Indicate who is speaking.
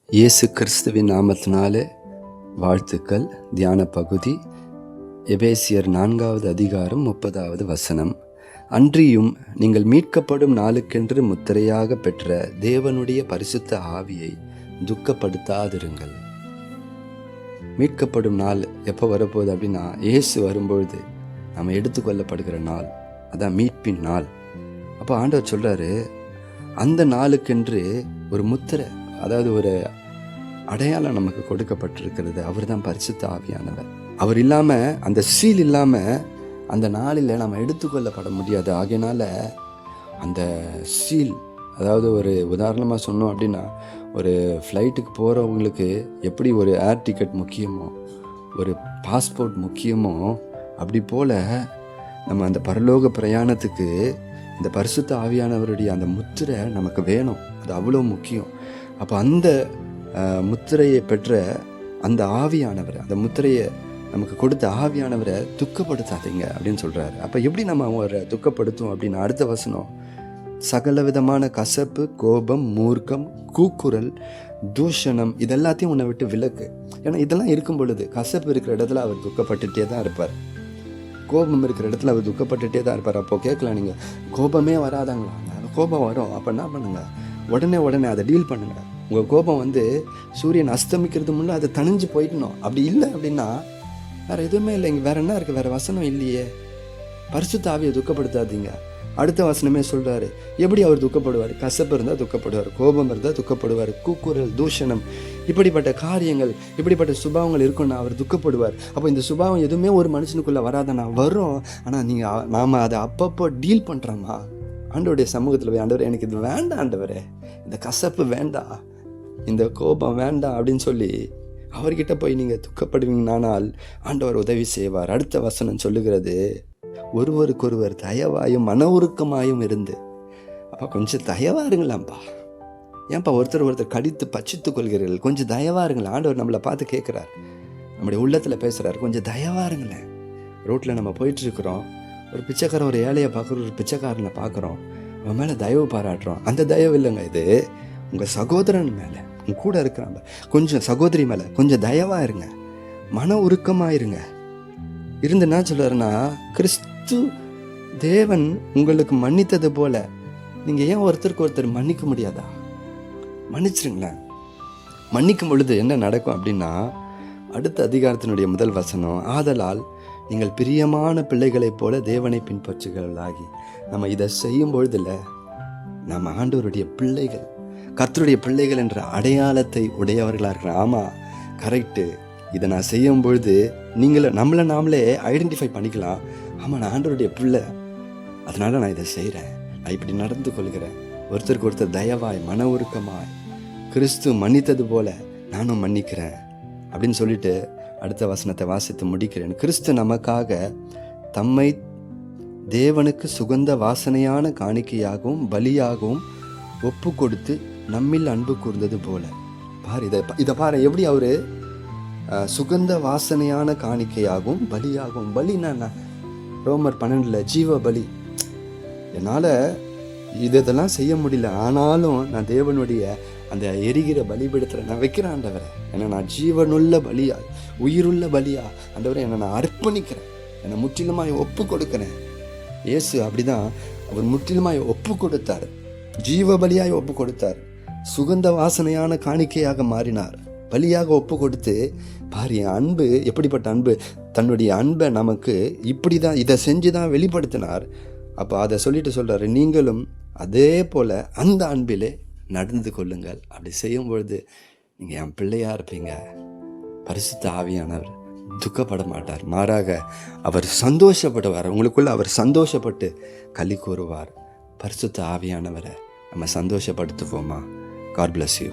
Speaker 1: இயேசு கிறிஸ்துவின் நாமத்தினாலே வாழ்த்துக்கள். தியான பகுதி எபேசியர் 4வது அதிகாரம் 30வது வசனம். அன்றியும் நீங்கள் மீட்கப்படும் நாளுக்கென்று முத்திரையாக பெற்ற தேவனுடைய பரிசுத்த ஆவியை துக்கப்படுத்தாதிருங்கள். மீட்கப்படும் நாள் எப்போ வரப்போகுது அப்படின்னா, இயேசு வரும்பொழுது நம்ம எடுத்துக்கொள்ளப்படுகிற நாள், அதான் மீட்பின் நாள். அப்போ ஆண்டவர் சொல்கிறாரு, அந்த நாளுக்கென்று ஒரு முத்திரை, அதாவது ஒரு அடையாளம் நமக்கு கொடுக்கப்பட்டிருக்கிறது. அவர் தான் பரிசுத்த ஆவியானவர். அவர் இல்லாமல், அந்த சீல் இல்லாமல் அந்த நாளில் நம்ம எடுத்துக்கொள்ளப்பட முடியாது. ஆகையினால அந்த சீல், அதாவது ஒரு உதாரணமாக சொன்னோம் அப்படின்னா, ஒரு ஃப்ளைட்டுக்கு போகிறவங்களுக்கு எப்படி ஒரு ஏர் டிக்கெட் முக்கியமோ, ஒரு பாஸ்போர்ட் முக்கியமோ, அப்படி போல் நம்ம அந்த பரலோக பிரயாணத்துக்கு இந்த பரிசுத்த ஆவியானவருடைய அந்த முத்திரை நமக்கு வேணும். அது அவ்வளோ முக்கியம். அப்போ அந்த முத்திரையை பெற்ற அந்த ஆவியானவரை, அந்த முத்திரையை நமக்கு கொடுத்த ஆவியானவரை துக்கப்படுத்தாதீங்க அப்படின்னு சொல்கிறாரு. அப்போ எப்படி நம்ம அவரை துக்கப்படுத்தும் அப்படின்னு அடுத்த வசனம், சகல விதமான கசப்பு, கோபம், மூர்க்கம், கூக்குரல், தூஷணம் இதெல்லாத்தையும் உன்னை விட்டு விலக்கு. ஏன்னா இதெல்லாம் இருக்கும் பொழுது, கசப்பு இருக்கிற இடத்துல அவர் துக்கப்பட்டுட்டே தான் இருப்பார். கோபம் இருக்கிற இடத்துல அவர் துக்கப்பட்டுட்டே தான் இருப்பார். அப்போ கேட்கலாம், நீங்கள் கோபமே வராதாங்களா? கோபம் வரும். அப்போ என்ன பண்ணுங்க, உடனே அதை டீல் பண்ணுங்க. உங்கள் கோபம் சூரியன் அஸ்தமிக்கிறது முன்னே அதை தணிஞ்சு போயிடணும். அப்படி இல்லை அப்படின்னா வேறு எதுவுமே இல்லை. இங்கே வேறு என்ன இருக்குது? வேறு வசனம் இல்லையே. பரிசுத்த ஆவியை துக்கப்படுத்தாதீங்க. அடுத்த வசனமே சொல்கிறாரு, எப்படி அவர் துக்கப்படுவார்? கசப்பு இருந்தால் துக்கப்படுவார், கோபம் இருந்தால் துக்கப்படுவார், கூக்குரல், தூஷணம், இப்படிப்பட்ட காரியங்கள், இப்படிப்பட்ட சுபாவங்கள் இருக்குன்னா அவர் துக்கப்படுவார். அப்போ இந்த சுபாவம் எதுவுமே ஒரு மனுஷனுக்குள்ளே வராதானா? வரும். ஆனால் நாம் அதை அப்பப்போ டீல் பண்ணுறோமா? ஆண்டவருடைய சமூகத்தில் போய், ஆண்டவர் எனக்கு இது வேண்டாம், ஆண்டவரே இந்த கசப்பு வேண்டாம், இந்த கோபம் வேண்டாம் அப்படின்னு சொல்லி அவர்கிட்ட போய் நீங்கள் துக்கப்படுவீங்கனால் ஆண்டவர் உதவி செய்வார். அடுத்த வசனம் சொல்லுகிறது, ஒருவருக்கொருவர் தயவாயும் மன உருக்கமாயும் இருந்து. அப்போ கொஞ்சம் தயவா இருங்களாம்ப்பா. ஏன்ப்பா ஒருத்தர் கடித்து பச்சித்து கொள்கிறீர்கள்? கொஞ்சம் தயவா இருங்களேன். ஆண்டவர் நம்மளை பார்த்து கேட்குறார், நம்முடைய உள்ளத்தில் பேசுகிறார். கொஞ்சம் தயவா இருங்களேன். ரோட்டில் நம்ம போயிட்டுருக்குறோம், ஒரு பிச்சைக்காரன், ஒரு ஏழையை பார்க்குற ஒரு பிச்சைக்காரனை பார்க்குறோம், அவன் மேலே தயவு பாராட்டுறோம். அந்த தயவு இல்லைங்க, இது உங்கள் சகோதரன் மேலே, உங்க கூட இருக்கிறாங்க, கொஞ்சம் சகோதரி மேலே கொஞ்சம் தயவாக இருங்க, மன உருக்கமாக இருங்க. இருந்து என்ன சொல்கிறாருன்னா, கிறிஸ்து தேவன் உங்களுக்கு மன்னித்தது போல நீங்கள் ஏன் ஒருத்தருக்கு ஒருத்தர் மன்னிக்க முடியாதா? மன்னிச்சிருங்களேன். மன்னிக்கும் பொழுது என்ன நடக்கும் அப்படின்னா, அடுத்த அதிகாரத்தினுடைய முதல் வசனம், ஆதலால் நீங்கள் பிரியமான பிள்ளைகளைப் போல தேவனை பின்பற்றுகளாகி. நம்ம இதை செய்யும் பொழுதுல நம்ம ஆண்டவருடைய பிள்ளைகள், கர்த்தருடைய பிள்ளைகள் என்ற அடையாளத்தை உடையவர்களாக இருக்கிறோம். ஆமாம், கரெக்டு. இதை நான் செய்யும் பொழுது நம்மளை நாமளே ஐடென்டிஃபை பண்ணிக்கலாம். ஆமாம், நான் ஆண்டவருடைய பிள்ளை, அதனால நான் இதை செய்கிறேன், நான் இப்படி நடந்து கொள்கிறேன். ஒருத்தருக்கு ஒருத்தர் தயவாய், மன உருக்கமாய், கிறிஸ்து மன்னித்தது போல நானும் மன்னிக்கிறேன் அப்படின்னு சொல்லிட்டு அடுத்த வசனத்தை வாசித்து முடிக்கிறேன். கிறிஸ்து நமக்காக தம்மை தேவனுக்கு சுகந்த வாசனையான காணிக்கையாகவும் பலியாகவும் ஒப்பு கொடுத்து நம்மில் அன்பு கூர்ந்தது போல. பாரு, இதை பாரு, எப்படி அவர் சுகந்த வாசனையான காணிக்கையாகவும் பலியாகவும். பலின்னா ரோமர் 12 ஜீவ பலி. என்னால் இதெல்லாம் செய்ய முடியல, ஆனாலும் நான் தேவனுடைய அந்த எரிகிற பலிபீடத்தில் நான் வைக்கிறேன் ஆண்டவரை. ஏன்னா நான் ஜீவனுள்ள பலியா, உயிருள்ள பலியா ஆண்டவரை என்னை நான் அர்ப்பணிக்கிறேன், என்னை முற்றிலுமாய் ஒப்பு கொடுக்கிறேன். இயேசு அப்படிதான், அவர் முற்றிலுமாய் ஒப்பு கொடுத்தார், ஜீவ பலியாய் ஒப்பு கொடுத்தார், சுகந்த வாசனையான காணிக்கையாக மாறினார், பலியாக ஒப்பு கொடுத்து. பாரு, என் அன்பு எப்படிப்பட்ட அன்பு! தன்னுடைய அன்பை நமக்கு இப்படி தான், இதை செஞ்சு தான் வெளிப்படுத்தினார். அப்போ அதை சொல்லிட்டு சொல்கிறாரு, நீங்களும் அதே போல் அந்த அன்பிலே நடந்து கொள்ளுங்கள். அப்படி செய்யும் பொழுது நீங்கள் என் பிள்ளையாக இருப்பீங்க. பரிசுத்த ஆவியானவர் துக்கப்பட மாட்டார், மாறாக அவர் சந்தோஷப்படுவார். உங்களுக்குள்ள அவர் சந்தோஷப்பட்டு களி கூறுவார். பரிசுத்த ஆவியானவரை நம்ம சந்தோஷப்படுத்துவோமா? God bless you.